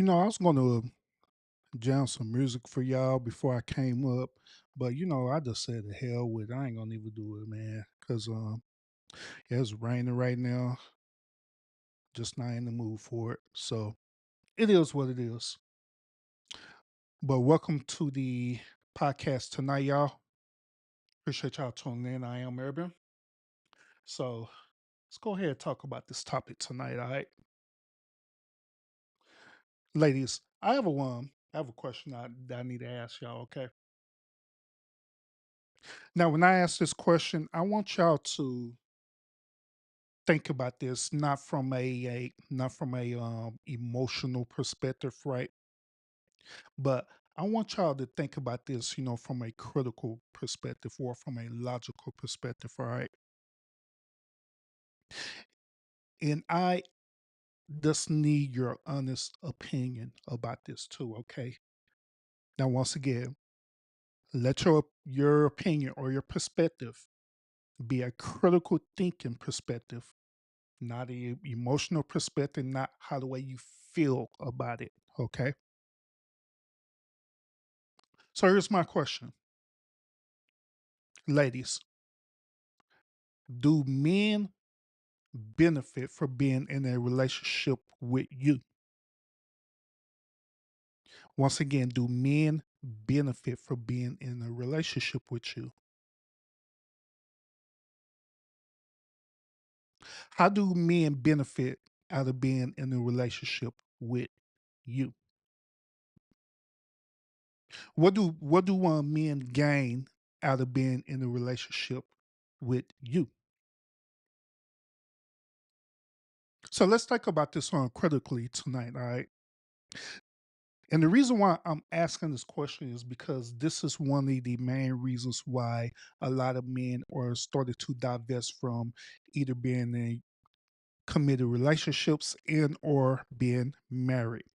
I was going to jam some music for y'all before I came up, but I just said the hell with it. I ain't gonna even do it, man, because yeah, it's raining right now. Just not in the mood for it. So it is what it is. But welcome to the podcast tonight, y'all. Appreciate y'all tuning in. I am Urban. So let's go ahead and talk about this topic tonight. All right, ladies. I have a question that I need to ask y'all. Okay. Now, when I ask this question, I want y'all to think about this not from a emotional perspective, right? But I want y'all to think about this, from a critical perspective or from a logical perspective, all right? And I just need your honest opinion about this too, okay? Now, once again, let your opinion or your perspective be a critical thinking perspective, not a emotional perspective, not how the way you feel about it, okay? So here's my question. Ladies, do men benefit from being in a relationship with you? Once again, do men benefit from being in a relationship with you? How do men benefit out of being in a relationship with you? What do men gain out of being in a relationship with you? So let's talk about this on critically tonight, all right? And the reason why I'm asking this question is because this is one of the main reasons why a lot of men are started to divest from either being in committed relationships and or being married.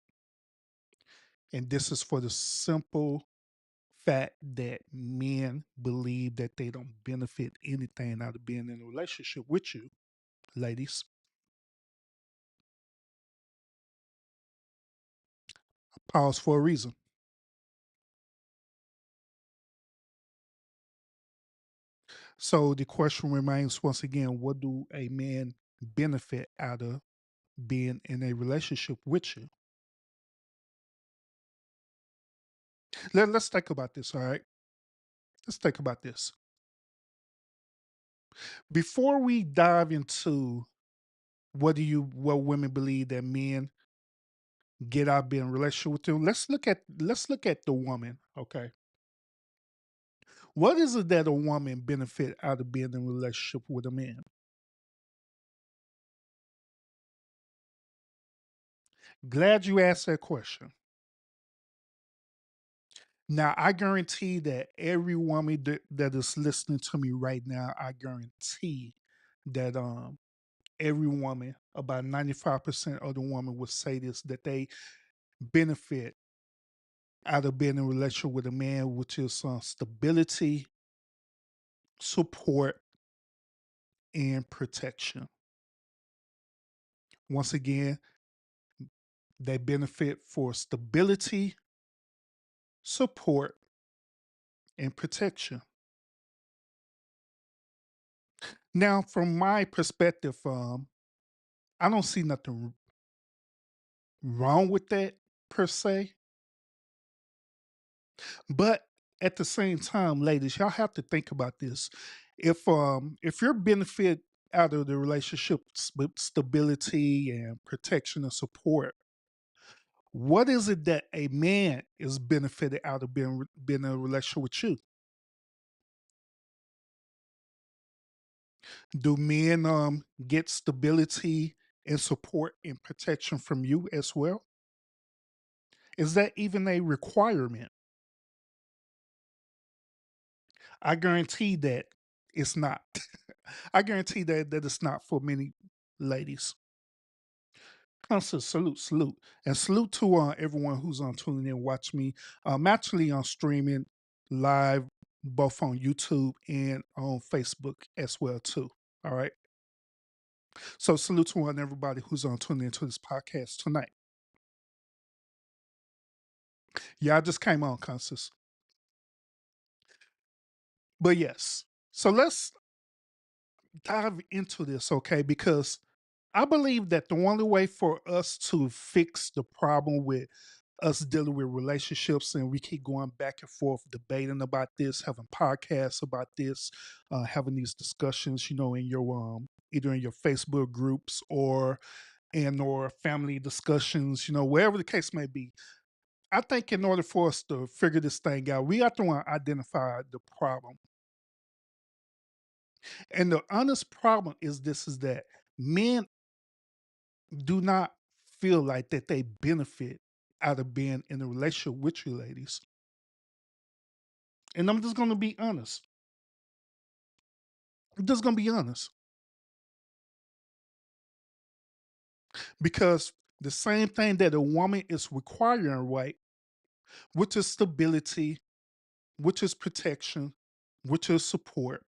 And this is for the simple fact that men believe that they don't benefit anything out of being in a relationship with you, ladies. Pause for a reason. So the question remains once again, what do a man benefit out of being in a relationship with you? Let's think about this, all right? Let's think about this. Before we dive into what women believe that men get out of being in a relationship with them, let's look at the woman, okay? What is it that a woman benefit out of being in a relationship with a man? Glad you asked that question. Now, I guarantee that every woman that is listening to me right now, I guarantee that every woman, about 95% of the woman would say this, that they benefit out of being in a relationship with a man, which is stability, support, and protection. Once again, they benefit for stability, support, and protection. Now, from my perspective, I don't see nothing wrong with that per se, but at the same time, ladies, y'all have to think about this. If your benefit out of the relationship with stability and protection and support, what is it that a man is benefited out of being in a relationship with you? Do men get stability and support and protection from you as well? Is that even a requirement? I guarantee that it's not. I guarantee that it's not for many ladies. Constant salute, and salute to everyone who's on tuning in. Watch me. I'm actually on streaming live both on YouTube and on Facebook as well too. All right. So salute to everybody who's on tuning into this podcast tonight. Yeah, I just came on, Constance. But yes. So let's dive into this, okay? Because I believe that the only way for us to fix the problem with us dealing with relationships, and we keep going back and forth debating about this, having podcasts about this, having these discussions, in your either in your Facebook groups or family discussions, wherever the case may be. I think in order for us to figure this thing out, we have to identify the problem. And the honest problem is this is that men do not feel like that they benefit out of being in a relationship with you ladies. And I'm just gonna be honest. I'm just gonna be honest. Because the same thing that a woman is requiring, right, which is stability, which is protection, which is support,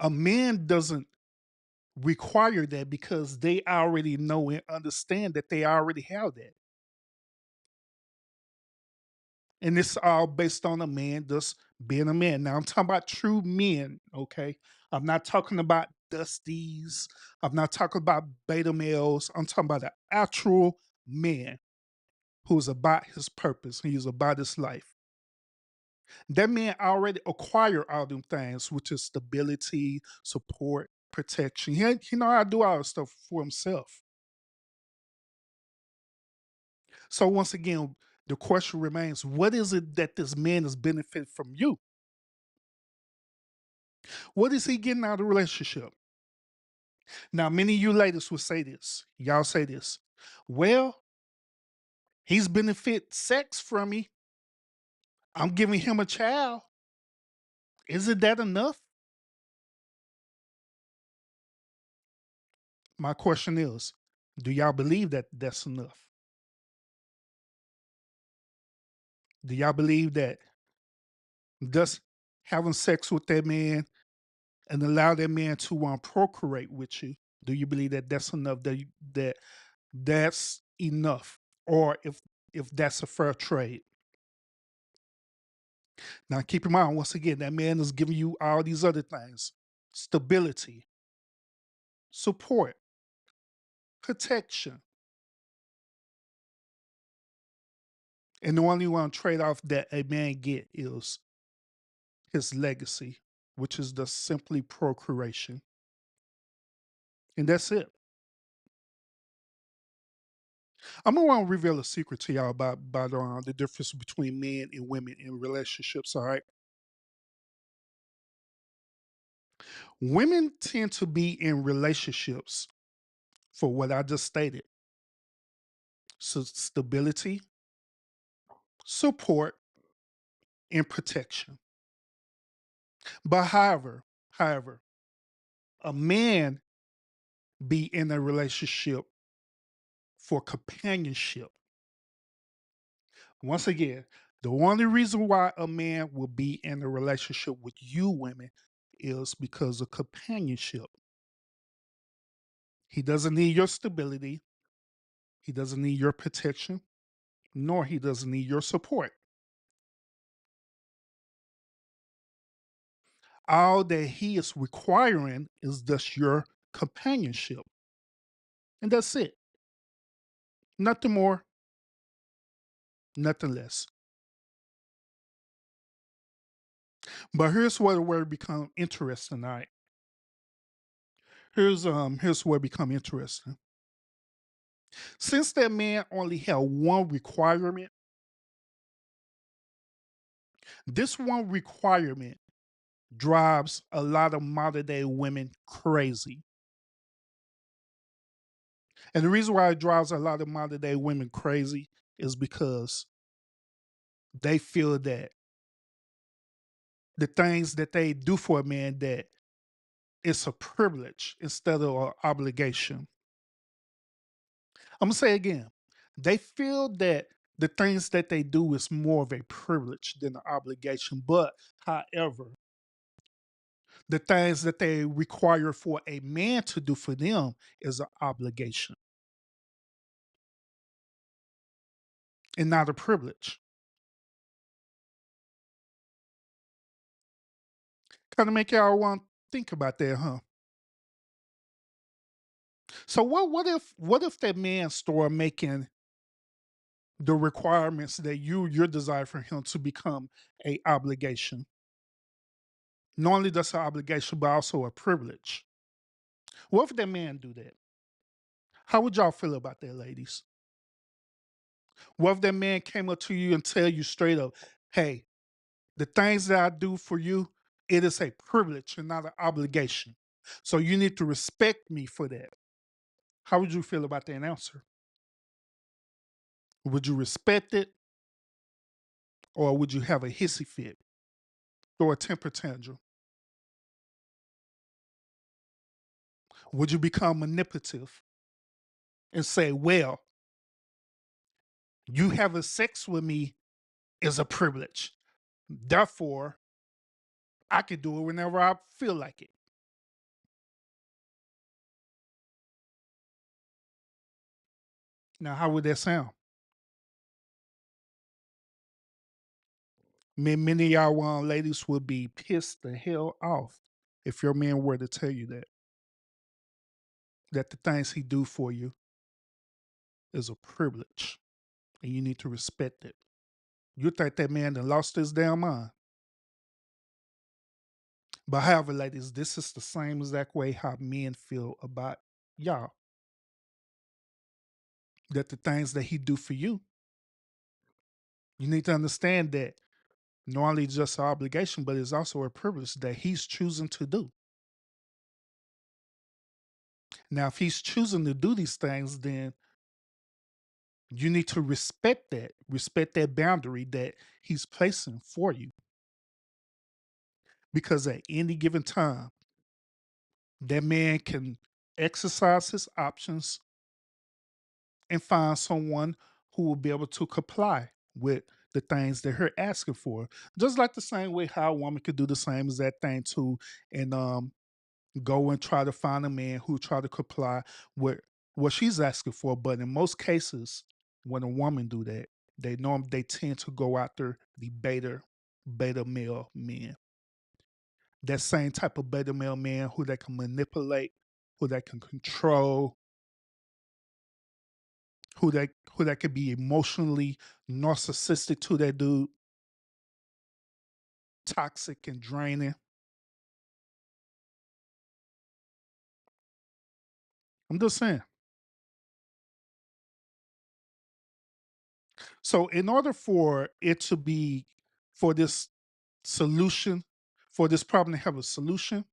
a man doesn't require that because they already know and understand that they already have that. And it's all based on a man just being a man. Now I'm talking about true men, okay? I'm not talking about dusties. I'm not talking about beta males. I'm talking about an actual man who's about his purpose. He's about his life. That man already acquired all them things, which is stability, support, protection. He know how to do all the stuff for himself. So once again, the question remains: what is it that this man is benefiting from you? What is he getting out of the relationship? Now, many of you ladies will say this. Y'all say this. Well, he's benefit sex from me. I'm giving him a child. Isn't that enough? My question is, do y'all believe that that's enough? Do y'all believe that just having sex with that man and allow that man to procreate with you? Do you believe that that's enough? That that's enough, or if that's a fair trade? Now, keep in mind once again that man is giving you all these other things: stability, support, protection, and the only one trade off that a man get is his legacy, which is the simply procreation, and that's it. I'm gonna want to reveal a secret to y'all about the difference between men and women in relationships. All right, women tend to be in relationships for what I just stated: so stability, support, and protection. But however, a man be in a relationship for companionship. Once again, the only reason why a man will be in a relationship with you women is because of companionship. He doesn't need your stability, he doesn't need your protection, nor he doesn't need your support. All that he is requiring is just your companionship. And that's it. Nothing more, nothing less. But where it become interesting, all right? Here's where it become interesting. Since that man only had one requirement, this one requirement drives a lot of modern day women crazy. And the reason why it drives a lot of modern day women crazy is because they feel that the things that they do for a man, that it's a privilege instead of an obligation. I'm gonna say again, they feel that the things that they do is more of a privilege than an obligation. But however, the things that they require for a man to do for them is an obligation. and not a privilege. Kind of make y'all want to think about that, huh? So what if that man start making the requirements that your desire for him to become a obligation? Not only that's an obligation, but also a privilege. What if that man do that? How would y'all feel about that, ladies? What if that man came up to you and tell you straight up, hey, the things that I do for you, it is a privilege and not an obligation. So you need to respect me for that. How would you feel about that answer? Would you respect it or would you have a hissy fit or a temper tantrum? Would you become manipulative and say, well, you having sex with me is a privilege. Therefore, I can do it whenever I feel like it. Now, how would that sound? Many of y'all ladies would be pissed the hell off if your man were to tell you that the things he do for you is a privilege and you need to respect it. You think that man done lost his damn mind. But however, ladies, this is the same exact way how men feel about y'all. That the things that he do for you, you need to understand that not only just an obligation, but it's also a privilege that he's choosing to do. Now, if he's choosing to do these things, then you need to respect that boundary that he's placing for you. Because at any given time, that man can exercise his options and find someone who will be able to comply with the things that her asking for. Just like the same way how a woman could do the same as that thing too, and go and try to find a man who try to comply with what she's asking for. But in most cases, when a woman do that, they tend to go after the beta male men. That same type of beta male man who they can manipulate, who they can control, who that could be emotionally narcissistic to that dude, toxic and draining. I'm just saying. So in order for it to be for this solution, for this problem to have a solution,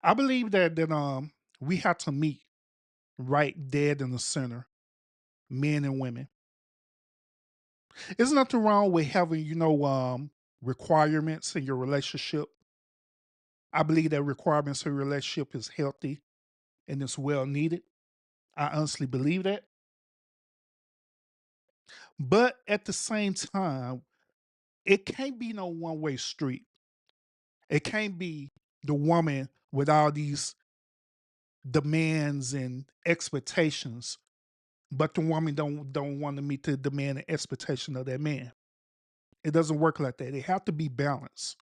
I believe that we have to meet right dead in the center, men and women. There's nothing wrong with having, requirements in your relationship. I believe that requirements in a relationship is healthy and it's well needed. I honestly believe that. But at the same time, it can't be no one way street. It can't be the woman with all these demands and expectations, but the woman don't want to meet the demand and expectation of that man. It doesn't work like that. It have to be balanced.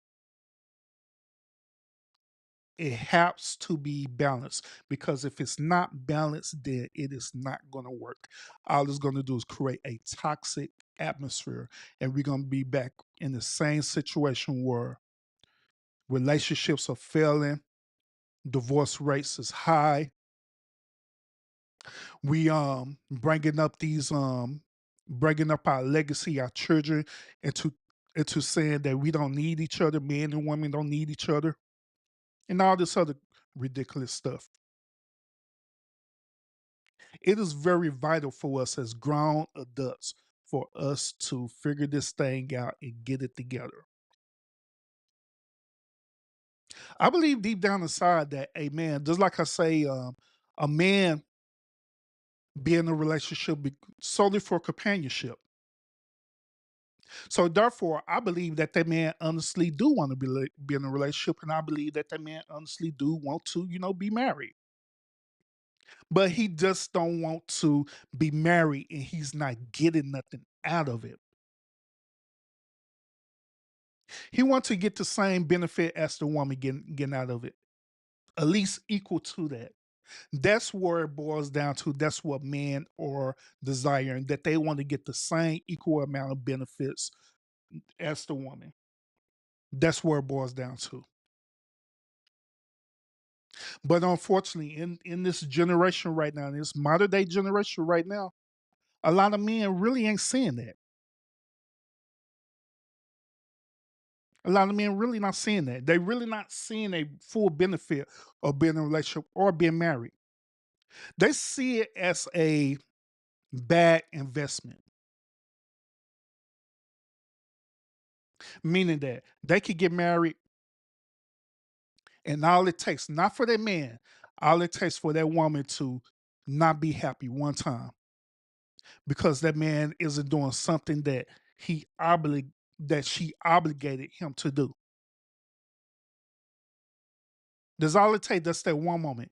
It has to be balanced because if it's not balanced, then it is not going to work. All it's going to do is create a toxic atmosphere, and we're going to be back in the same situation where relationships are failing, divorce rates is high. We bringing up our legacy, our children, into saying that we don't need each other, men and women don't need each other, and all this other ridiculous stuff. It is very vital for us as grown adults for us to figure this thing out and get it together. I believe deep down inside that a man, just like I say, a man be in a relationship solely for companionship. So therefore, I believe that man honestly do want to be in a relationship, and I believe that man honestly do want to, be married. but he just don't want to be married and he's not getting nothing out of it. He wants to get the same benefit as the woman getting out of it, at least equal to that. That's where it boils down to. That's what men are desiring, that they want to get the same equal amount of benefits as the woman. That's where it boils down to. But unfortunately, in this generation right now, in this modern day generation right now, a lot of men really ain't seeing that. A lot of men really not seeing that. They really not seeing a full benefit of being in a relationship or being married. They see it as a bad investment, meaning that they could get married and all it takes, not for that man, all it takes for that woman to not be happy one time because that man isn't doing something that he oblig that she obligated him to do. That's all it takes. That's that one moment.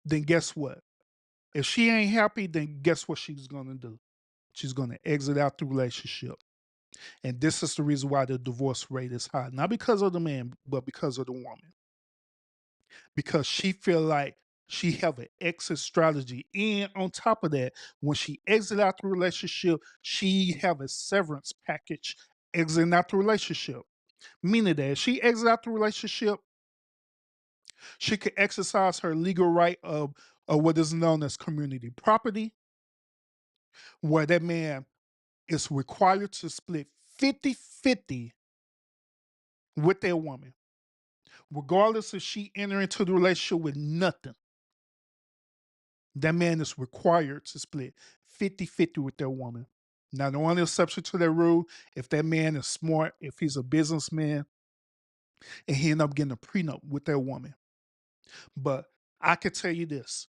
Then guess what? If she ain't happy, then guess what she's gonna do? She's gonna exit out the relationship. And this is the reason why the divorce rate is high. Not because of the man, but because of the woman. Because she feel like she have an exit strategy. And on top of that, when she exit out the relationship, she have a severance package exiting out the relationship. Meaning that if she exit out the relationship, she could exercise her legal right of what is known as community property, where that man is required to split 50-50 with their woman, regardless if she enter into the relationship with nothing. That man is required to split 50-50 with their woman. Now, the only exception to that rule, if that man is smart, if he's a businessman, and he end up getting a prenup with their woman. But I can tell you this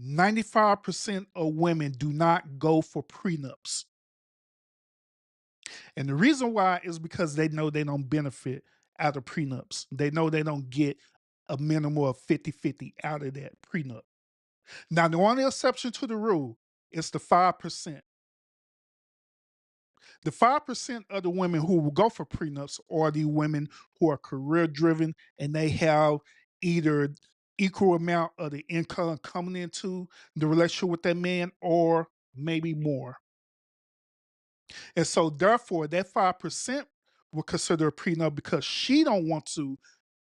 95% of women do not go for prenups. And the reason why is because they know they don't benefit out of prenups. They know they don't get a minimum of 50-50 out of that prenup. Now, the only exception to the rule is the 5%. The 5% of the women who will go for prenups are the women who are career driven and they have either equal amount of the income coming into the relationship with that man or maybe more. And so therefore that 5% will consider a prenup because she don't want to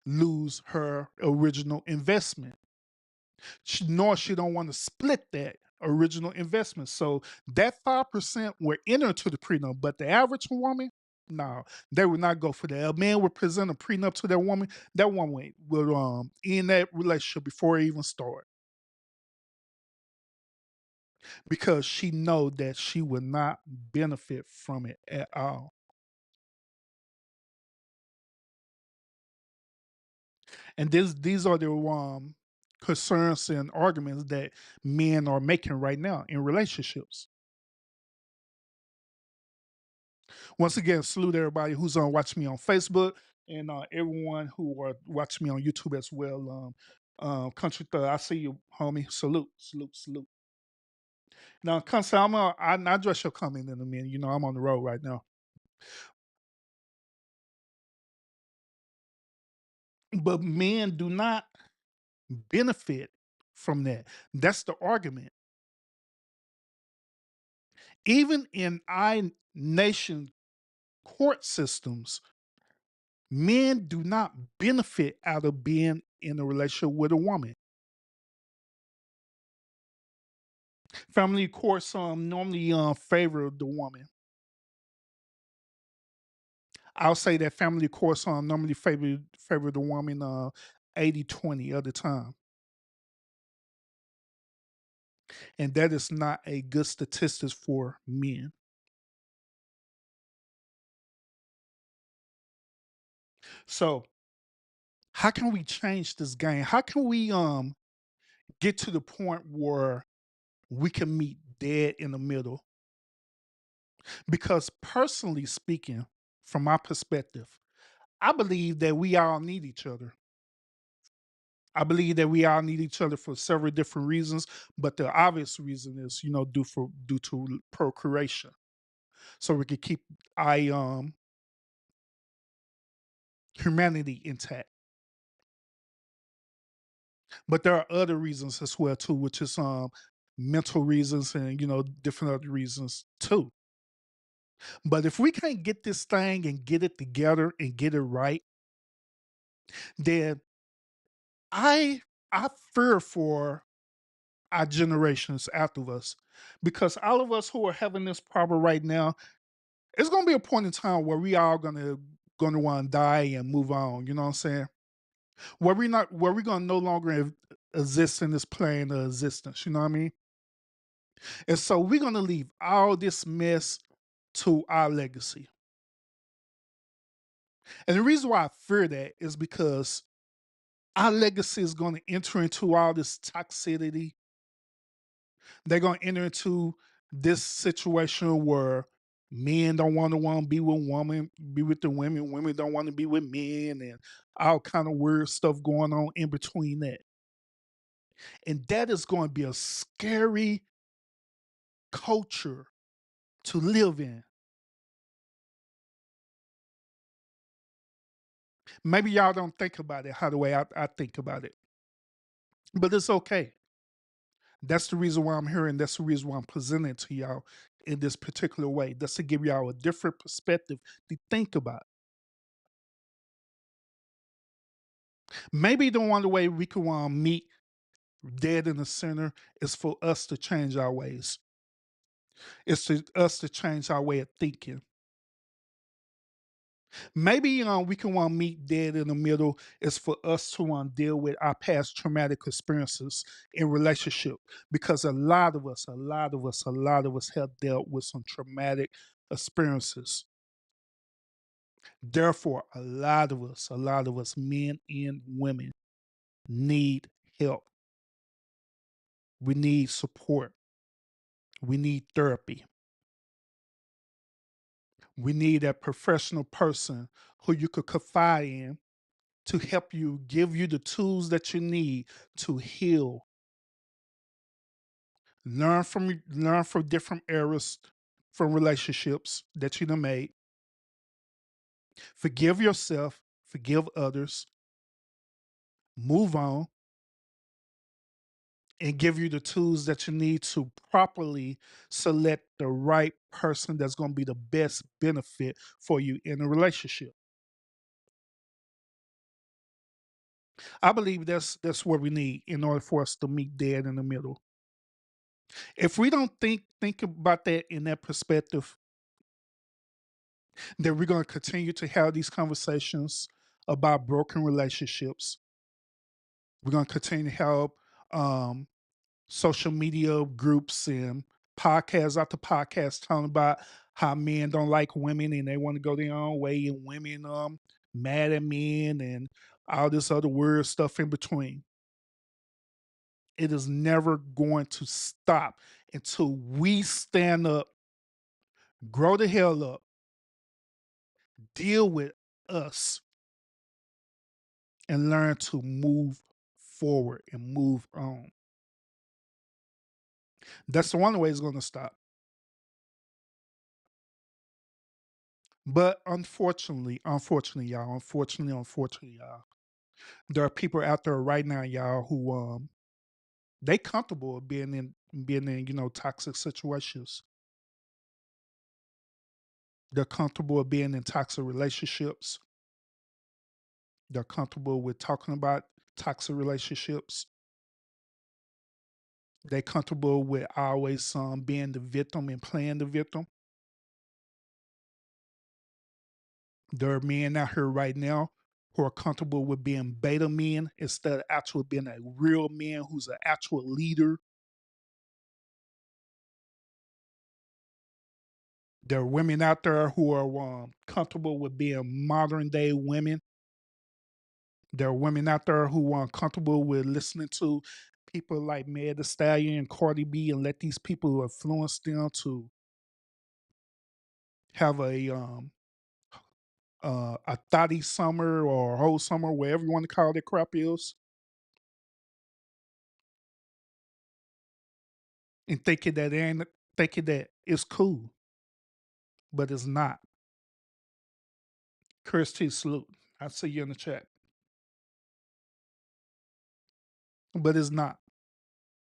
lose her original investment. Nor she don't want to split that original investment. So that 5% were enter into the prenup, but the average woman, no, they would not go for that. A man would present a prenup to that woman. That woman will end that relationship before it even start because she know that she will not benefit from it at all. And these are the concerns and arguments that men are making right now in relationships. Once again, salute everybody who's on watching me on Facebook and everyone who are watching me on YouTube as well. Country Thug, I see you, homie. Salute, salute, salute. Now, Country, I address your comment in a minute. You know, I'm on the road right now, but men do not benefit from that. That's the argument. Even in our nation court systems, men do not benefit out of being in a relationship with a woman. Family courts normally favor the woman. I'll say that family courts normally favor the woman 80-20 of the time. And that is not a good statistics for men. So how can we change this game? How can we get to the point where we can meet dead in the middle? Because personally speaking, from my perspective, I believe that we all need each other. I believe that we all need each other for several different reasons, but the obvious reason is, due to procreation, so we can keep I humanity intact. But there are other reasons as well too, which is mental reasons and different other reasons too. But if we can't get this thing and get it together and get it right, then I I fear for our generations after us, because all of us who are having this problem right now, it's gonna be a point in time where we all gonna want to die and move on. You know what I'm saying? Where we gonna no longer exist in this plane of existence. You know what I mean? And so we're gonna leave all this mess to our legacy. And the reason why I fear that is because our legacy is going to enter into all this toxicity. They're going to enter into this situation where men don't want to be with women, be with the women. Women don't want to be with men, and all kind of weird stuff going on in between that. And that is going to be a scary culture to live in. Maybe y'all don't think about it how the way I think about it, but it's okay. That's the reason why I'm here, and that's the reason why I'm presenting to y'all in this particular way. That's to give y'all a different perspective to think about. Maybe the one way we can meet dead in the center is for us to change our ways. It's to us to change our way of thinking. Maybe we can meet dead in the middle is for us to deal with our past traumatic experiences in relationship, because a lot of us have dealt with some traumatic experiences. Therefore, a lot of us, men and women, need help. We need support. We need therapy. We need a professional person who you could confide in to help you, give you the tools that you need to heal. Learn from different errors from relationships that you done made. Forgive yourself, forgive others, move on, and give you the tools that you need to properly select the right person that's going to be the best benefit for you in a relationship. I believe that's what we need in order for us to meet dead in the middle. If we don't think about that in that perspective, then we're going to continue to have these conversations about broken relationships. We're going to continue to have um, social media groups and podcasts after podcasts talking about how men don't like women and they want to go their own way, and women mad at men and all this other weird stuff in between. It is never going to stop until we stand up, grow the hell up, deal with us, and learn to move forward and move on. That's the one way it's going to stop. But unfortunately, y'all, there are people out there right now, y'all, who they comfortable with being in toxic situations. They're comfortable with being in toxic relationships. They're comfortable with talking about toxic relationships. They're comfortable with always being the victim and playing the victim. There are men out here right now who are comfortable with being beta men instead of actually being a real man who's an actual leader. There are women out there who are comfortable with being modern day women. There are women out there who are comfortable with listening to people like Meg Thee Stallion and Cardi B and let these people influence them to have a thotty summer or a whole summer, wherever you want to call that crap is. and thinking that it's cool, but it's not. Chris T. Salute. I see you in the chat. But it's not.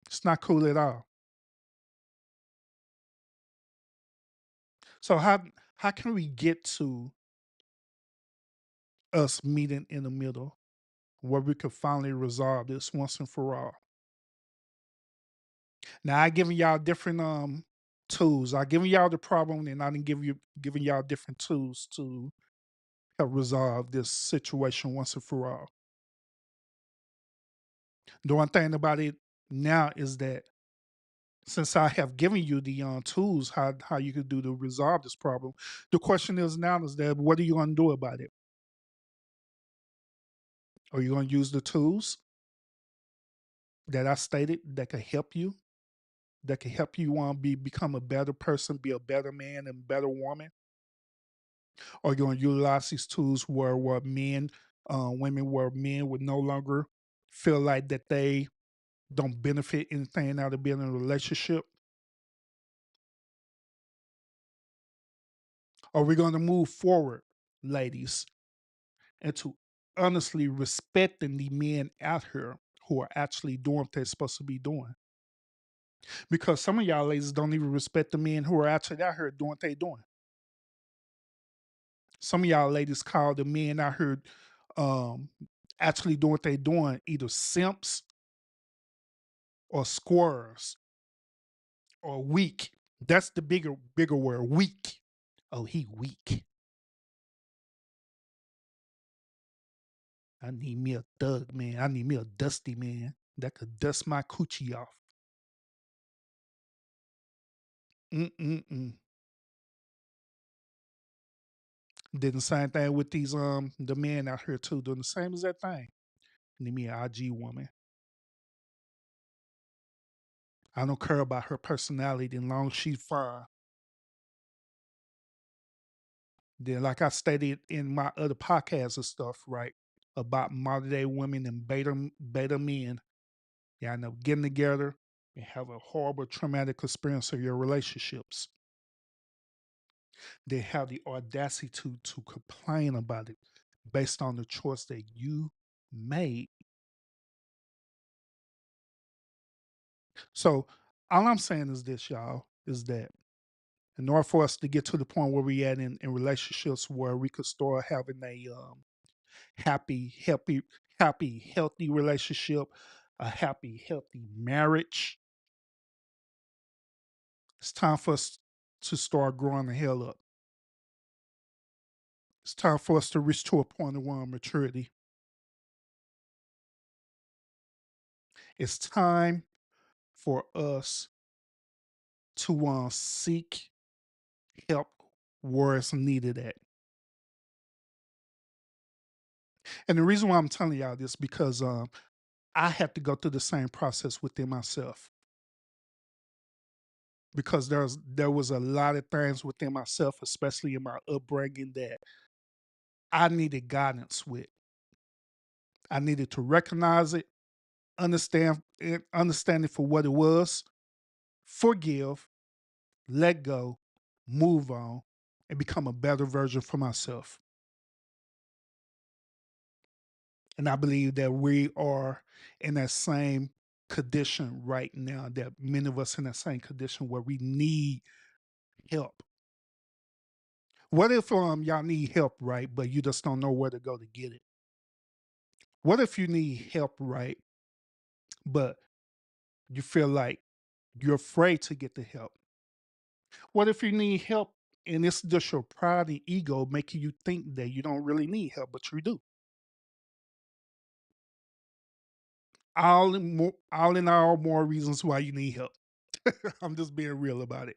It's not cool at all. So how can we get to us meeting in the middle where we could finally resolve this once and for all? Now I giving y'all different tools. I giving y'all the problem and I didn't giving y'all different tools to help resolve this situation once and for all. The one thing about it now is that since I have given you the tools how you could do to resolve this problem, the question is now is that what are you going to do about it? Are you going to use the tools that I stated that could help you? That can help you become a better person, be a better man and better woman? Or you going to utilize these tools where where men would no longer feel like that they don't benefit anything out of being in a relationship? Are we going to move forward, ladies, into honestly respecting the men out here who are actually doing what they're supposed to be doing? Because some of y'all ladies don't even respect the men who are actually out here doing what they're doing. Some of y'all ladies call the men out here um, actually doing what they're doing either simps or squirrels or weak. That's the bigger word, weak. Oh, he weak. I need me a thug man. I need me a dusty man that could dust my coochie off. Mm-mm-mm. Did the same thing with these the men out here too, doing the same exact thing. Need me an IG woman. I don't care about her personality as long as she's fine. Then, like I stated in my other podcasts and stuff, right, about modern day women and beta men, yeah, I know getting together and have a horrible traumatic experience of your relationships. They have the audacity to complain about it based on the choice that you made. So all I'm saying is this, y'all, is that in order for us to get to the point where we at in relationships where we could start having a happy, healthy relationship, a happy, healthy marriage, it's time for us to start growing the hell up. It's time for us to reach to a point of maturity. It's time for us to seek help where it's needed at. And the reason why I'm telling y'all this because I had to go through the same process within myself because there was a lot of things within myself, especially in my upbringing, that I needed guidance with. I needed to recognize it, understand it for what it was, forgive, let go, move on, and become a better version for myself. And I believe that we are in that same condition right now, that many of us in that same condition where we need help. What if y'all need help, right, but you just don't know where to go to get it? What if you need help, right, but you feel like you're afraid to get the help? What if you need help and it's just your pride and ego making you think that you don't really need help, but you do? All in all, more reasons why you need help. I'm just being real about it.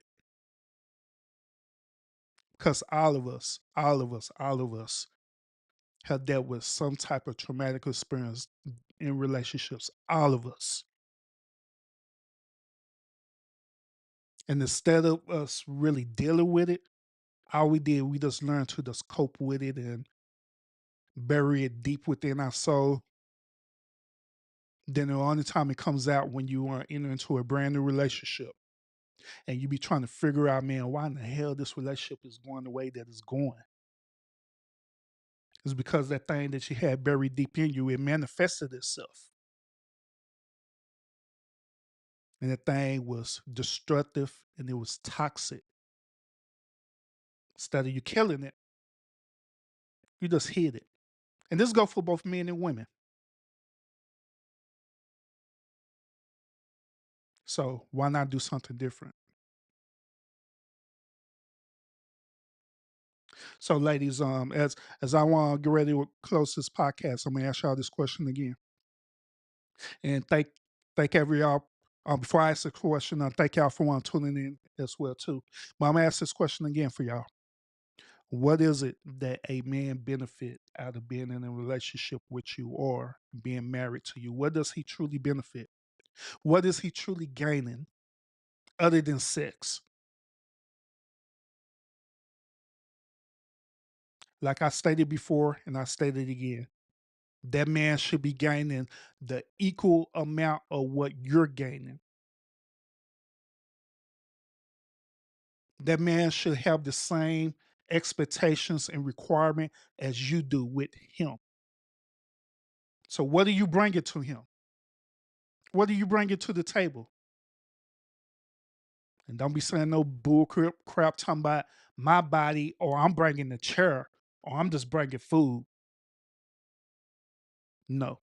Because all of us have dealt with some type of traumatic experience in relationships. All of us. And instead of us really dealing with it, all we did, we just learned to just cope with it and bury it deep within our soul. Then the only time it comes out when you enter into a brand new relationship. and you be trying to figure out, man, why in the hell this relationship is going the way that it's going. It's because that thing that you had buried deep in you, it manifested itself. And that thing was destructive and it was toxic. Instead of you killing it, you just hid it. And this go for both men and women. So why not do something different? So, ladies, as I want to get ready to close this podcast, I'm gonna ask y'all this question again. And thank every y'all. Before I ask the question, thank y'all for tuning in as well too. But I'm gonna ask this question again for y'all. What is it that a man benefit out of being in a relationship with you or being married to you? What does he truly benefit? What is he truly gaining other than sex? Like I stated before, and I stated again, that man should be gaining the equal amount of what you're gaining. That man should have the same expectations and requirement as you do with him. So what do you bring it to him? What do you bring it to the table? And don't be saying no bull crap talking about my body or I'm bringing the chair or I'm just bringing food. No,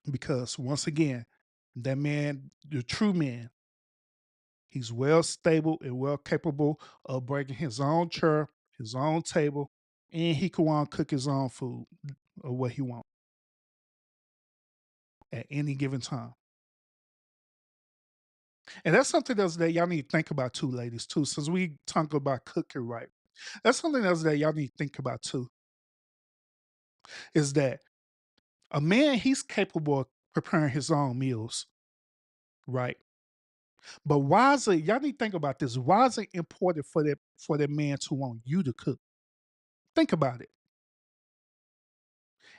because once again, that man, the true man, he's well stable and well capable of bringing his own chair, his own table, and he can want to cook his own food or what he wants at any given time. And that's something else that y'all need to think about too, ladies, too. Since we talk about cooking right, that's something else that y'all need to think about too. Is that a man? He's capable of preparing his own meals, right? But why is it? Y'all need to think about this. Why is it important for that man to want you to cook? Think about it.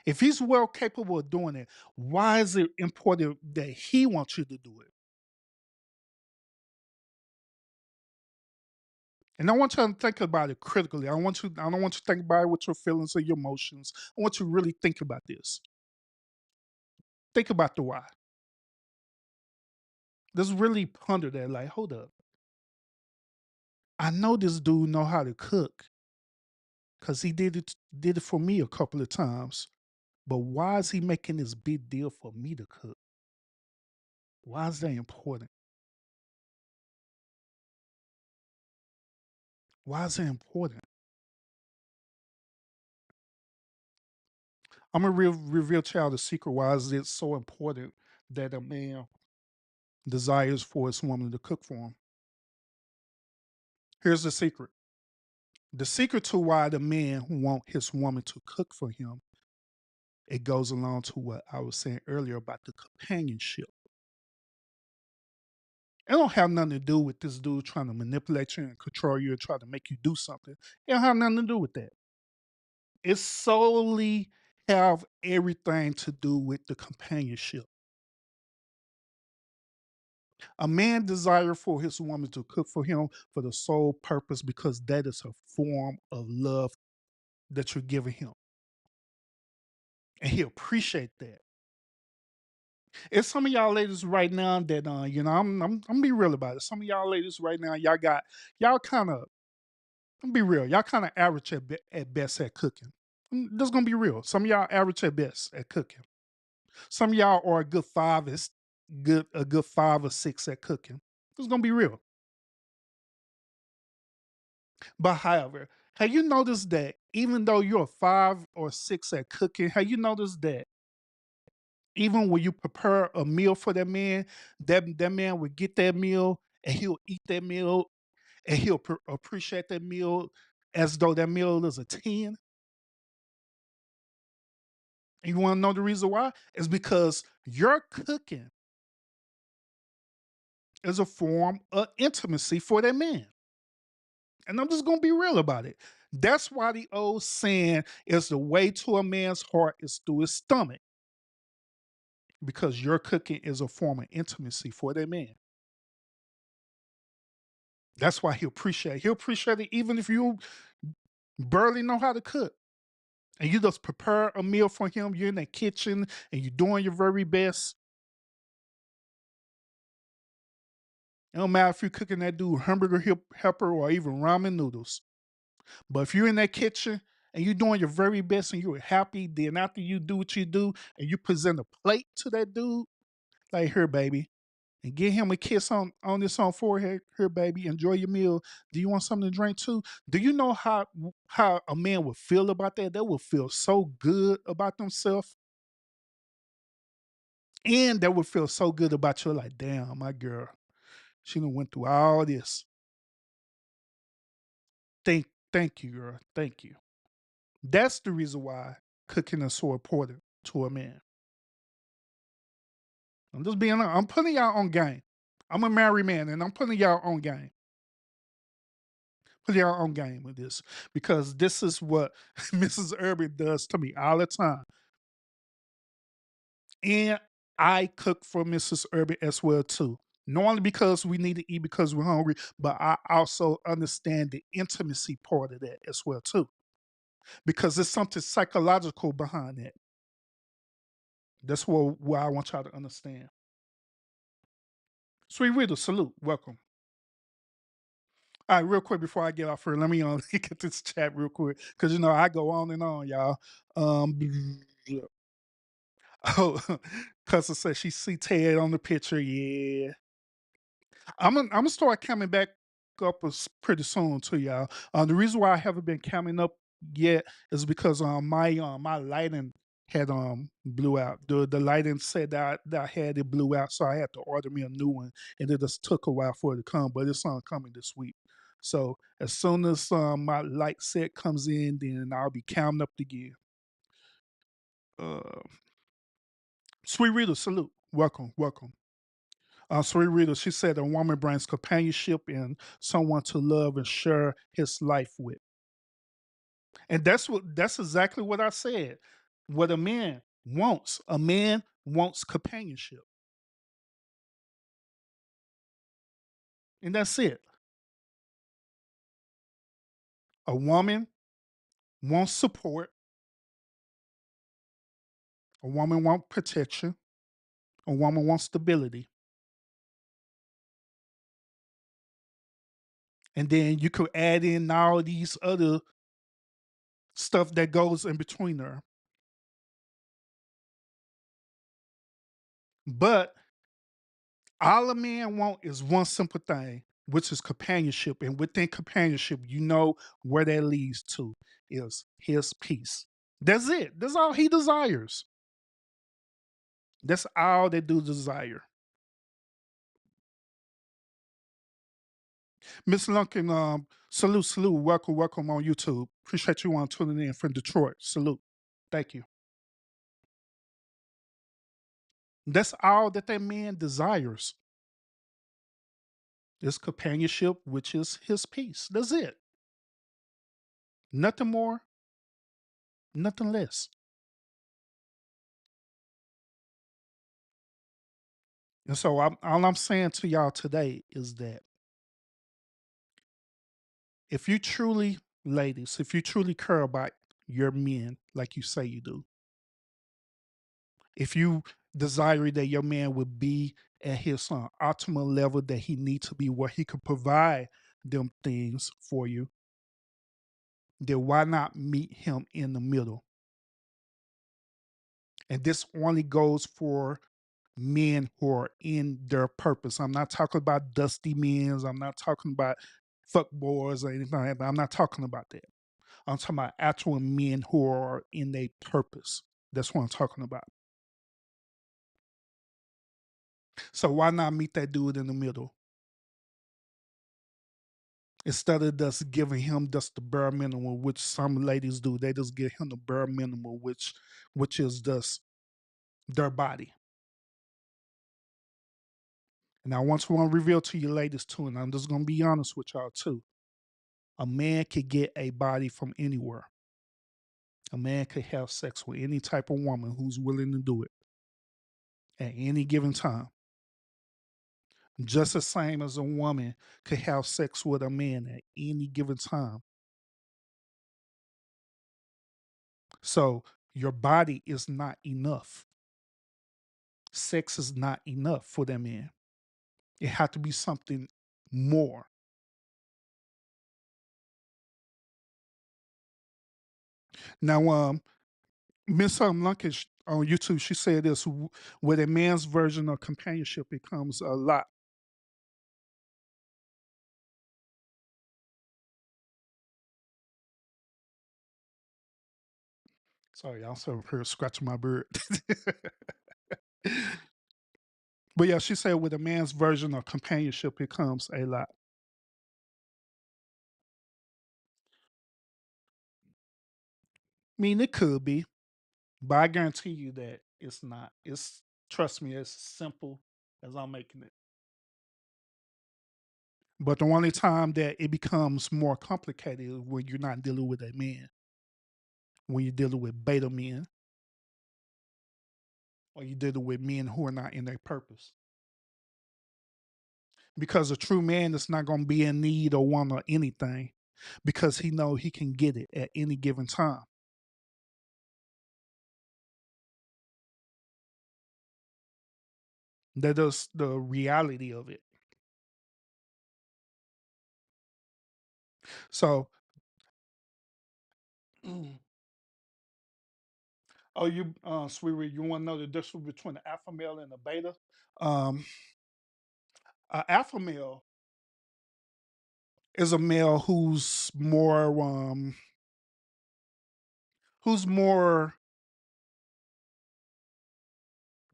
If he's well capable of doing it, why is it important that he wants you to do it? And I want you to think about it critically. I don't want you to think about it with your feelings or your emotions. I want you to really think about this. Think about the why. Just really ponder that. Like, hold up. I know this dude know how to cook because he did it for me a couple of times. But why is he making this big deal for me to cook? Why is that important? Why is it important? I'm gonna reveal to y'all the secret. Why is it so important that a man desires for his woman to cook for him? Here's the secret. The secret to why the man want his woman to cook for him, it goes along to what I was saying earlier about the companionship. It don't have nothing to do with this dude trying to manipulate you and control you and try to make you do something. It don't have nothing to do with that. It solely have everything to do with the companionship. A man desire for his woman to cook for him for the sole purpose because that is a form of love that you're giving him. And he appreciate that. It's some of y'all ladies right now that I'm gonna be real about it. Some of y'all ladies right now, y'all kind of I'm be real, y'all kind of average at best at cooking. Just gonna be real. Some of y'all average at best at cooking. Some of y'all are a good 5 or 6 at cooking. Just gonna be real. But however, have you noticed that even though you're a 5 or 6 at cooking, have you noticed that even when you prepare a meal for that man, that man will get that meal and he'll eat that meal and he'll appreciate that meal as though that meal is a 10. And you want to know the reason why? It's because your cooking is a form of intimacy for that man. And I'm just gonna be real about it. That's why the old saying is the way to a man's heart is through his stomach. Because your cooking is a form of intimacy for that man. That's why he'll appreciate it even if you barely know how to cook. And you just prepare a meal for him. You're in the kitchen and you're doing your very best. It don't matter if you're cooking that dude hamburger helper or even ramen noodles. But if you're in that kitchen and you're doing your very best and you're happy, then after you do what you do and you present a plate to that dude, like here, baby, and give him a kiss on this on forehead. Here, baby, enjoy your meal. Do you want something to drink too? Do you know how a man would feel about that? They would feel so good about themselves, and they would feel so good about you. Like, damn, my girl, she done went through all this. Thank you, girl. Thank you. That's the reason why cooking is so important to a man. I'm just being I'm putting y'all on game. I'm a married man and I'm putting y'all on game. Putting y'all on game with this because this is what Mrs. Urban does to me all the time. And I cook for Mrs. Urban as well too. Not only because we need to eat because we're hungry, but I also understand the intimacy part of that as well too. Because there's something psychological behind that. That's what I want y'all to understand. Sweet Riddle, salute, welcome. All right, real quick before I get off here, let me get this chat real quick because you know I go on and on, y'all. Um, oh, Cussa said she see Ted on the picture. Yeah, I'm gonna start coming back up pretty soon to y'all. The reason why I haven't been coming up yet is because my lighting had blew out. The lighting said that I had it blew out, so I had to order me a new one, and it just took a while for it to come. But it's coming this week. So as soon as my light set comes in, then I'll be counting up the gear. Uh, Sweet Rita, salute, welcome, welcome. Sweet Rita, she said a woman brings companionship and someone to love and share his life with. And that's exactly what I said. What a man wants companionship. And that's it. A woman wants support, a woman wants protection, a woman wants stability. And then you could add in all these other stuff that goes in between her. But all a man want is one simple thing, which is companionship. And within companionship, you know where that leads to is his peace. That's it. That's all he desires. That's all they do desire. Miss Lunkin, salute, salute, welcome, welcome on YouTube. Appreciate you on tuning in from Detroit. Salute. Thank you. That's all that man desires. Is companionship, which is his peace. That's it. Nothing more, nothing less. And so all I'm saying to y'all today is that if you truly, ladies, if you truly care about your men like you say you do, if you desire that your man would be at his optimal level that he needs to be, where he could provide them things for you, then why not meet him in the middle? And this only goes for men who are in their purpose. I'm not talking about dusty men. I'm not talking about fuck boys or anything like that. I'm not talking about that. I'm talking about actual men who are in their purpose. That's what I'm talking about. So why not meet that dude in the middle? Instead of just giving him just the bare minimum, which some ladies do, they just give him the bare minimum, which is just their body. And I want to reveal to you ladies too, and I'm just gonna be honest with y'all too. A man could get a body from anywhere. A man could have sex with any type of woman who's willing to do it at any given time. just the same as a woman could have sex with a man at any given time. So your body is not enough. Sex is not enough for that man. It had to be something more. Now, Miss Lunkish on YouTube, she said this: with a man's version of companionship becomes a lot. Sorry, I'm so here scratching my beard. But yeah, she said with a man's version of companionship, it comes a lot. I mean, it could be, but I guarantee you that it's not. It's trust me, it's simple as I'm making it. But the only time that it becomes more complicated is when you're not dealing with a man, when you're dealing with beta men, or you're dealing with men who are not in their purpose. Because a true man is not going to be in need or want or anything, because he know he can get it at any given time. That is the reality of it. So, oh, you, sweetie, you want to know the difference between the alpha male and the beta? Um, an alpha male is a male who's more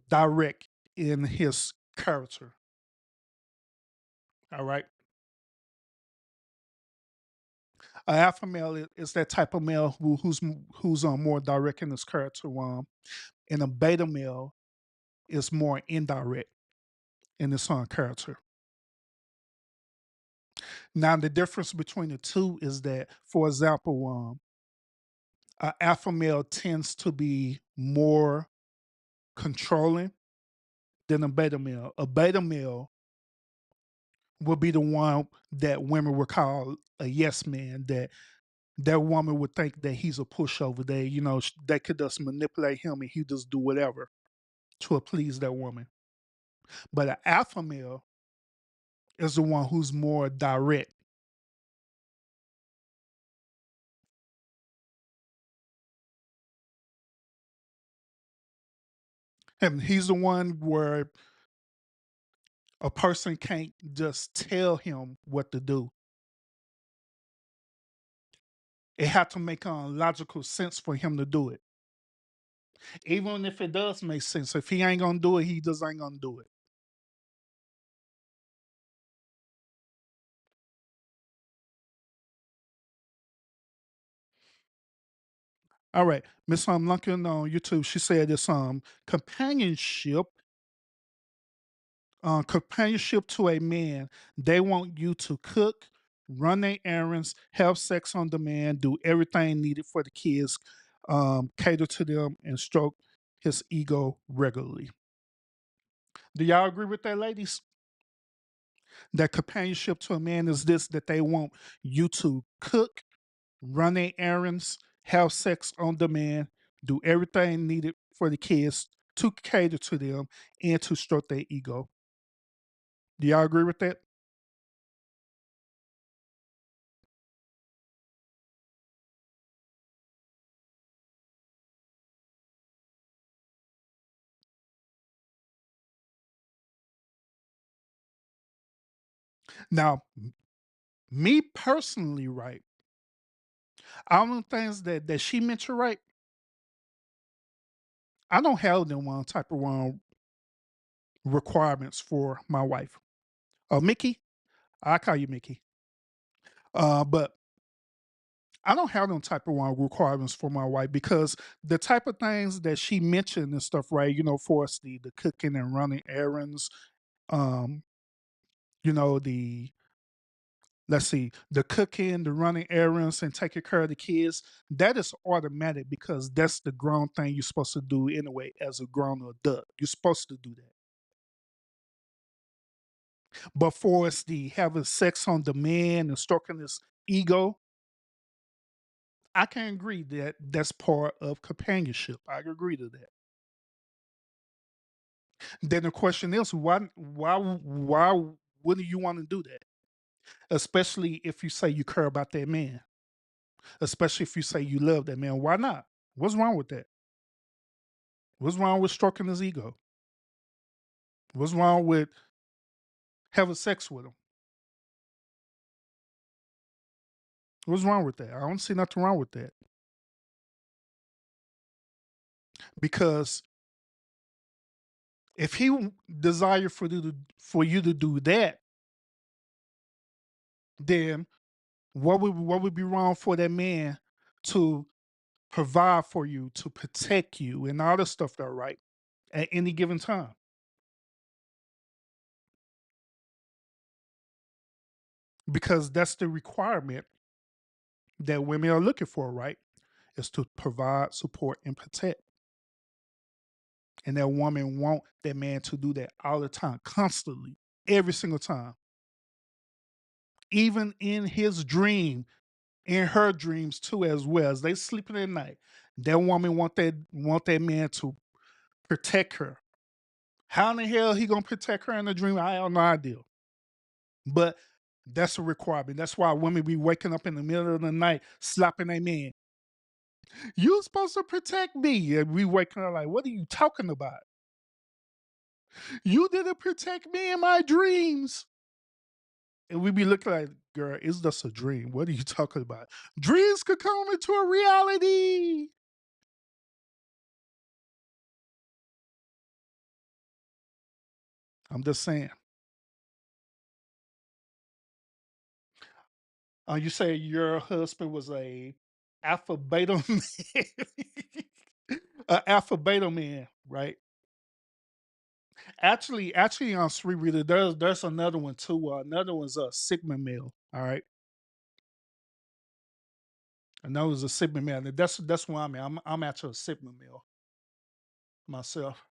direct in his character. All right, an alpha male is that type of male who's more direct in his character. And a beta male is more indirect in his character. Now, the difference between the two is that, for example, an alpha male tends to be more controlling than a beta male. A beta male will be the one that women would call a yes man. That woman would think that he's a pushover. They could just manipulate him and he just do whatever to please that woman. But an alpha male is the one who's more direct, and he's the one where a person can't just tell him what to do. It had to make logical sense for him to do it. Even if it does make sense, if he ain't gonna do it, he just ain't gonna do it. All right, Miss Lunkin on YouTube, she said this companionship to a man. They want you to cook, run their errands, have sex on demand, do everything needed for the kids, cater to them, and stroke his ego regularly. Do y'all agree with that, ladies? That companionship to a man is this: that they want you to cook, run their errands, have sex on demand, do everything needed for the kids to cater to them and to stroke their ego. Do y'all agree with that? Now, me personally, right, all the things that she mentioned, right, I don't have them one type of requirements for my wife. Mickey, I call you Mickey. But I don't have them type of requirements for my wife because the type of things that she mentioned and stuff, right? For us, the cooking and running errands, um, the let's see, the cooking, the running errands, and taking care of the kids. That is automatic because that's the grown thing you're supposed to do anyway as a grown adult. You're supposed to do that. But for us, the having sex on demand and stroking his ego, I can agree that that's part of companionship. I can agree to that. Then the question is, why wouldn't you want to do that? Especially if you say you care about that man. Especially if you say you love that man. Why not? What's wrong with that? What's wrong with stroking his ego? What's wrong with having sex with him? What's wrong with that? I don't see nothing wrong with that. Because if desire for you to do that, then what would be wrong for that man to provide for you, to protect you, and all this stuff that right at any given time? Because that's the requirement that women are looking for, right? Is to provide, support, and protect. And that woman want that man to do that all the time, constantly, every single time. Even in his dream, in her dreams too, as well as they sleeping at night. That woman want that man to protect her. How in the hell he gonna protect her in the dream? I have no idea. But that's a requirement. That's why women be waking up in the middle of the night slapping a man. You supposed to protect me. And we waking up like, what are you talking about? You didn't protect me in my dreams. And we be looking like, girl, it's just a dream. What are you talking about? Dreams could come into a reality. I'm just saying. You say your husband was a alpha beta man, a alpha beta man, right? Actually, on Sweet Reader, there's another one too. Another one's a Sigma male. All right, another was a Sigma male. And that's where I'm at. I'm actually a Sigma male myself.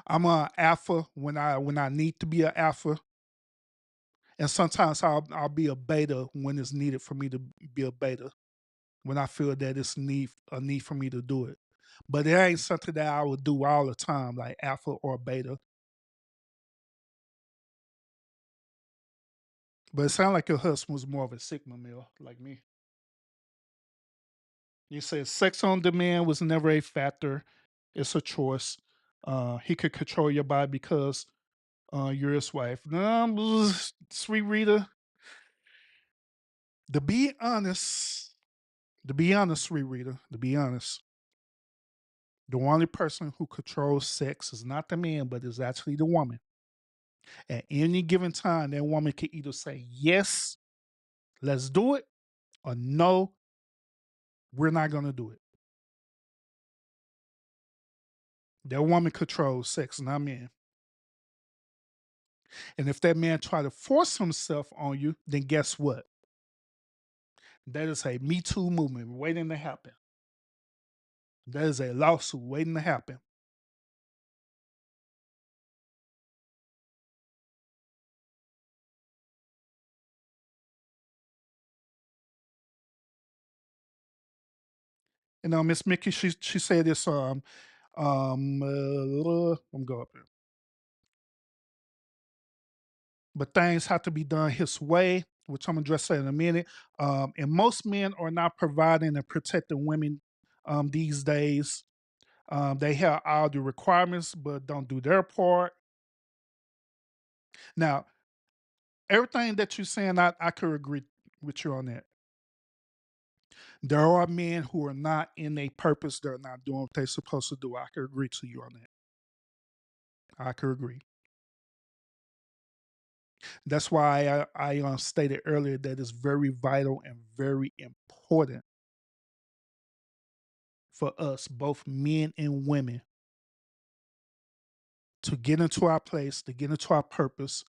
I'm a alpha when I need to be an alpha, and sometimes I'll be a beta when it's needed for me to be a beta. When I feel that it's a need for me to do it. But it ain't something that I would do all the time, like alpha or beta. But it sounds like your husband was more of a sigma male, like me. You said sex on demand was never a factor. It's a choice. He could control your body because you're his wife. No, sweet Rita. To be honest, sweet Rita, to be honest, the only person who controls sex is not the man, but is actually the woman. At any given time, that woman can either say, yes, let's do it, or no, we're not going to do it. That woman controls sex, not men. And if that man try to force himself on you, then guess what? That is a Me Too movement waiting to happen. That is a lawsuit waiting to happen. You know, Miss Mickey, she said this. I'm go up here. But things have to be done his way, which I'm gonna address that in a minute. And most men are not providing and protecting women these days. They have all the requirements, but don't do their part. Now, everything that you're saying, I could agree with you on that. There are men who are not in a purpose, they're not doing what they're supposed to do. I could agree to you on that. I could agree. That's why I stated earlier that it's very vital and very important for us, both men and women, to get into our place, to get into our purpose,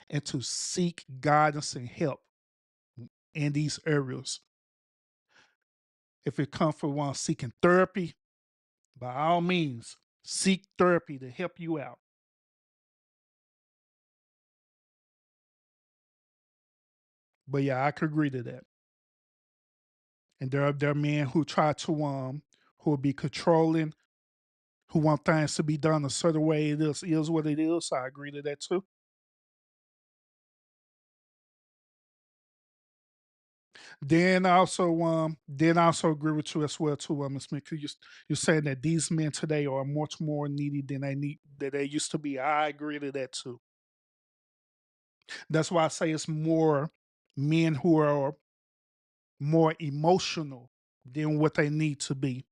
and to seek guidance and help in these areas. If it comes from one seeking therapy, by all means, seek therapy to help you out. But yeah, I could agree to that. And there are men who try to who will be controlling, who want things to be done a certain way. It is what it is. So I agree to that too. Then I also agree with you as well too, Ms. Smith. 'Cause you're saying that these men today are much more needy than they used to be. I agree to that too. That's why I say it's more men who are more emotional than what they need to be.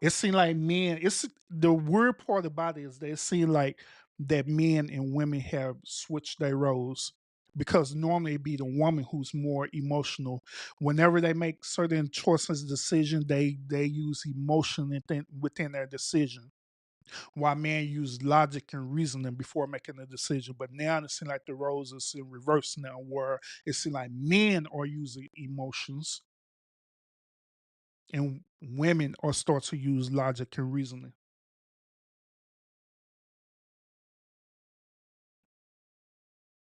It seems like men. It's the weird part about it is that it seems like that men and women have switched their roles because normally it'd be the woman who's more emotional. Whenever they make certain choices, decisions, they use emotion within their decision. While men use logic and reasoning before making a decision. But now it seems like the roles is in reverse now, where it seems like men are using emotions and women are start to use logic and reasoning.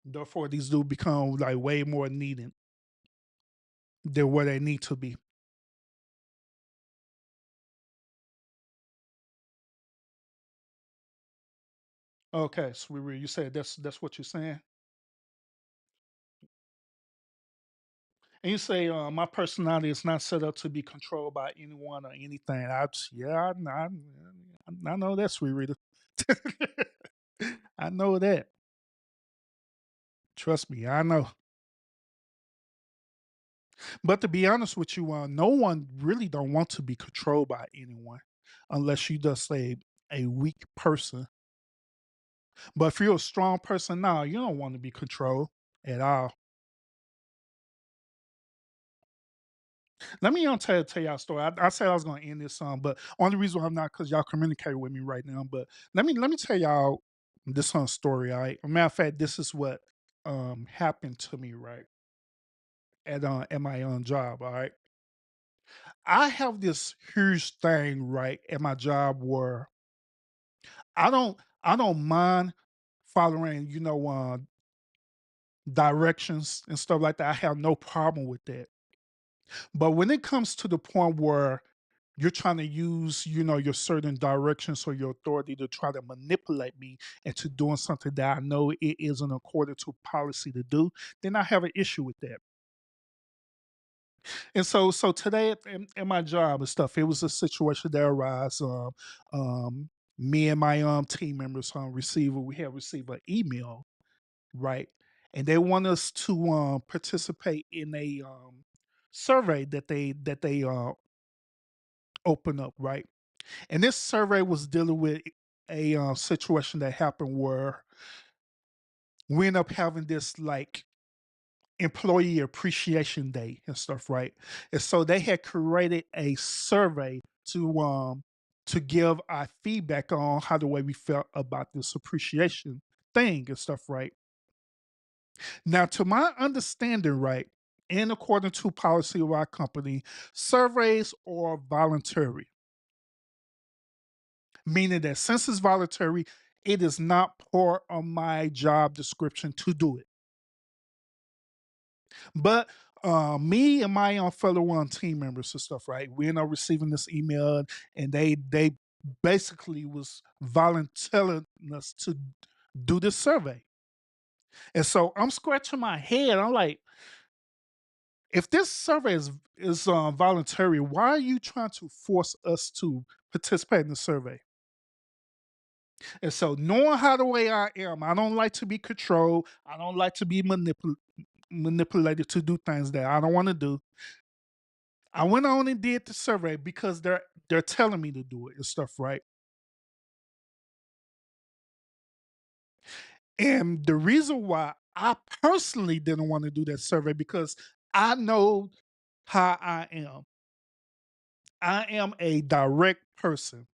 Therefore, these do become like way more needed than where they need to be. Okay, so you said that's what you're saying, and you say my personality is not set up to be controlled by anyone or anything. Yeah, I know that, sweet Rita. I know that. Trust me, I know. But to be honest with you, no one really don't want to be controlled by anyone, unless you just say a weak person. But if you're a strong person now, you don't want to be controlled at all. Let me tell y'all a story. I said I was gonna end this but only reason why I'm not because y'all communicate with me right now. But let me tell y'all this story, all right? A matter of fact, this is what happened to me, right? At my job, all right. I have this huge thing, right, at my job where I don't mind following, directions and stuff like that. I have no problem with that. But when it comes to the point where you're trying to use, your certain directions or your authority to try to manipulate me into doing something that I know it isn't according to policy to do, then I have an issue with that. And so today at my job and stuff, it was a situation that arose. Me and my team members we have received an email, right? And they want us to participate in a survey that they open up, right? And this survey was dealing with a situation that happened where we end up having this like employee appreciation day and stuff, right? And so they had created a survey to give our feedback on how the way we felt about this appreciation thing and stuff, right? Now, to my understanding, right, and according to policy of our company, surveys are voluntary, meaning that since it's voluntary, it is not part of my job description to do it. But me and my fellow team members and stuff, right? We end up receiving this email, and they basically was volunteering us to do this survey. And so I'm scratching my head. I'm like, if this survey is voluntary, why are you trying to force us to participate in the survey? And so, knowing how the way I am, I don't like to be controlled. I don't like to be manipulated to do things that I don't want to do. I went on and did the survey because they're telling me to do it and stuff, right? And the reason why I personally didn't want to do that survey because I know how I am. I am a direct person.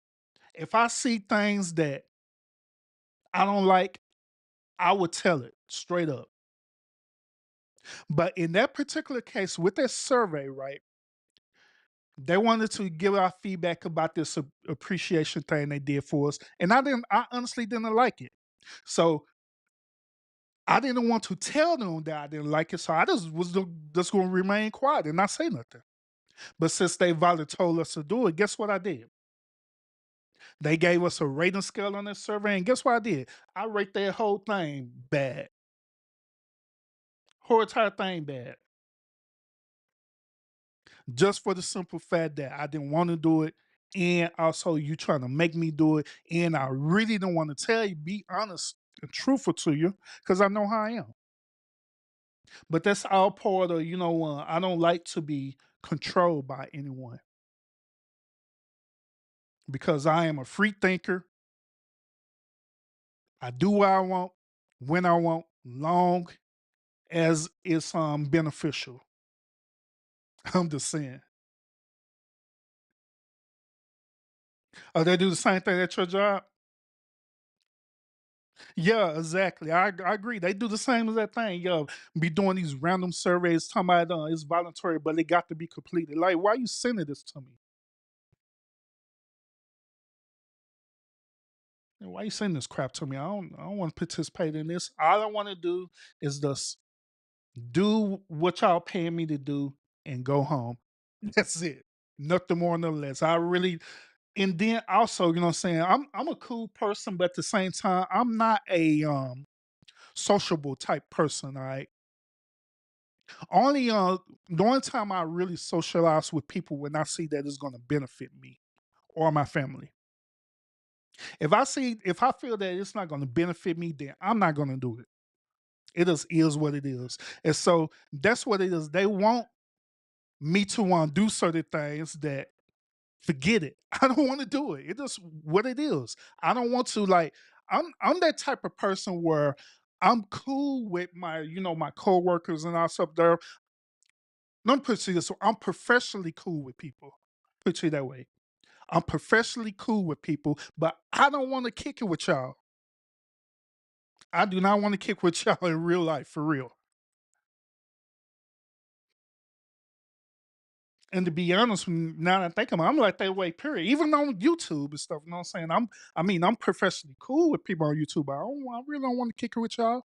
If I see things that I don't like, I would tell it straight up. But in that particular case, with that survey, right, they wanted to give our feedback about this appreciation thing they did for us, and I honestly didn't like it. So I didn't want to tell them that I didn't like it, so I just gonna remain quiet and not say nothing. But since they volunteered told us to do it, guess what I did? They gave us a rating scale on that survey, and guess what I did? I rate that whole thing bad. Whole entire thing bad. Just for the simple fact that I didn't want to do it. And also you trying to make me do it. And I really don't want to tell you, be honest and truthful to you, because I know how I am. But that's all part of, I don't like to be controlled by anyone because I am a free thinker. I do what I want, when I want, long as it's beneficial. I'm just saying. Oh, they do the same thing at your job? Yeah, exactly. I agree. They do the same as that thing. Yo, be doing these random surveys talking about it's voluntary, but it got to be completed. Like, why you sending this to me? And why you sending this crap to me? I don't want to participate in this. All I want to do is just do what y'all paying me to do and go home. That's it. Nothing more, no less. I really and then also, you know what I'm saying? I'm a cool person, but at the same time, I'm not a sociable type person, all right? Only the only time I really socialize with people when I see that it's gonna benefit me or my family. If I feel that it's not gonna benefit me, then I'm not gonna do it. It just is what it is. And so that's what it is. They want me to want to do certain things that forget it. I don't want to do it. It is what it is. I don't want to like I'm that type of person where I'm cool with my, my coworkers and all stuff there. Let me put it this way. I'm professionally cool with people. Put it that way. I'm professionally cool with people, but I don't want to kick it with y'all. I do not want to kick with y'all in real life, for real. And to be honest, now that I think about it, I'm like that way, period. Even on YouTube and stuff, you know what I'm saying? I'm professionally cool with people on YouTube, but I really don't want to kick it with y'all.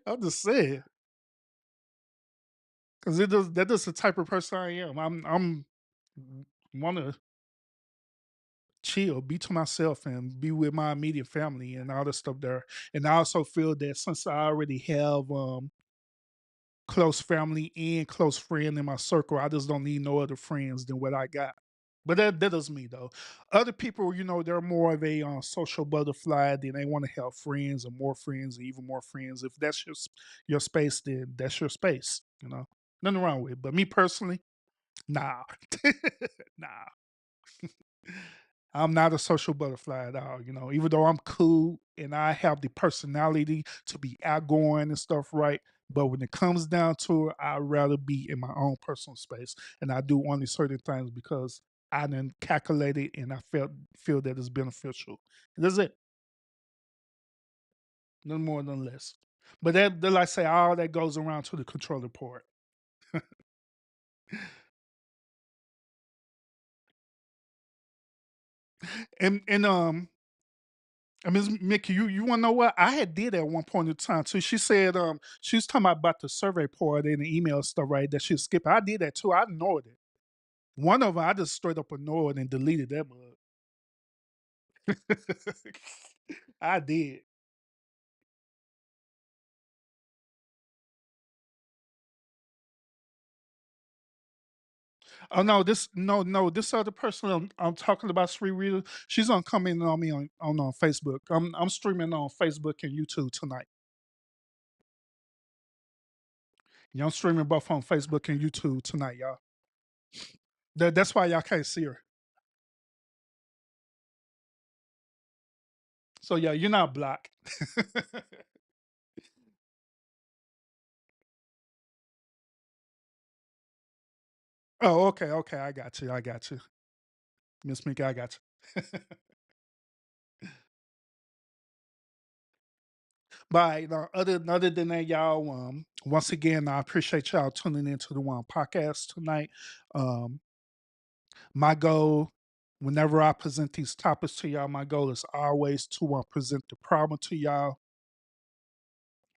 I'm just saying. Because that is the type of person I am. I'm wanna chill, be to myself and be with my immediate family and all this stuff there. And I also feel that since I already have close family and close friend in my circle, I just don't need no other friends than what I got. But that is me though. Other people, they're more of a social butterfly. Then they want to have friends and more friends and even more friends. If that's your space, then that's your space. Nothing wrong with it. But me personally, nah, nah. I'm not a social butterfly at all, even though I'm cool and I have the personality to be outgoing and stuff, right? But when it comes down to it, I'd rather be in my own personal space. And I do only certain things because I didn't calculate it and I feel that it's beneficial. And that's it. None more, none less. But that like I say, all that goes around to the controller part. And I mean, Mickey, you want to know what I had did at one point in time too. She said, she was talking about the survey part and the email stuff, right? That she skip. I did that too. I ignored it. One of them, I just straight up ignored and deleted that mug. I did. Oh no, this other person I'm talking about, Sri Rita. She's gonna come in on me on Facebook. I'm streaming on Facebook and YouTube tonight. Yeah, I'm streaming both on Facebook and YouTube tonight, y'all. That's why y'all can't see her. So yeah, you're not blocked. Oh, okay, okay. I got you. I got you. Miss Mika, I got you. But other than that, y'all, once again, I appreciate y'all tuning into the One Podcast tonight. Um, my goal, whenever I present these topics to y'all, my goal is always to present the problem to y'all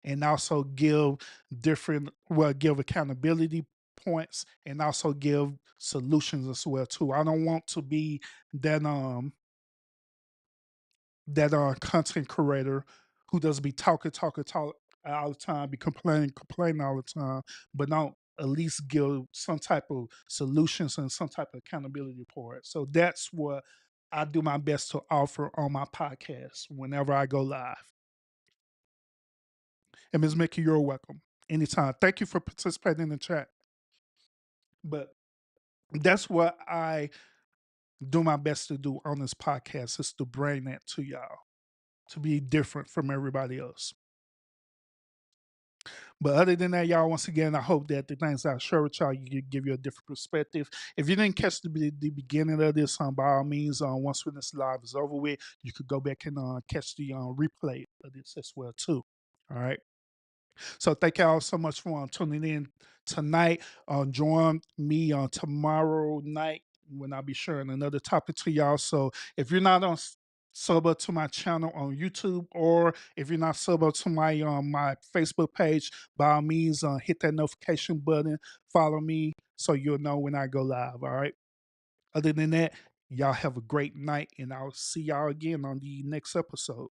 and also give give accountability points and also give solutions as well too. I don't want to be that content creator who does be talk all the time, be complaining all the time, but don't at least give some type of solutions and some type of accountability for it. So that's what I do my best to offer on my podcast whenever I go live. And Ms. Mickey, you're welcome anytime. Thank you for participating in the chat. But that's what I do my best to do on this podcast is to bring that to y'all, to be different from everybody else. But other than that, y'all, once again, I hope that the things I share with y'all, you give you a different perspective. If you didn't catch the beginning of this, by all means, once when this live is over with, you could go back and catch the replay of this as well too. All right. So thank y'all so much for tuning in tonight. Join me on tomorrow night when I'll be sharing another topic to y'all. So if you're not sub up to my channel on YouTube, or if you're not sub up to my Facebook page, by all means, hit that notification button, follow me so you'll know when I go live. All right. Other than that, y'all have a great night, and I'll see y'all again on the next episode.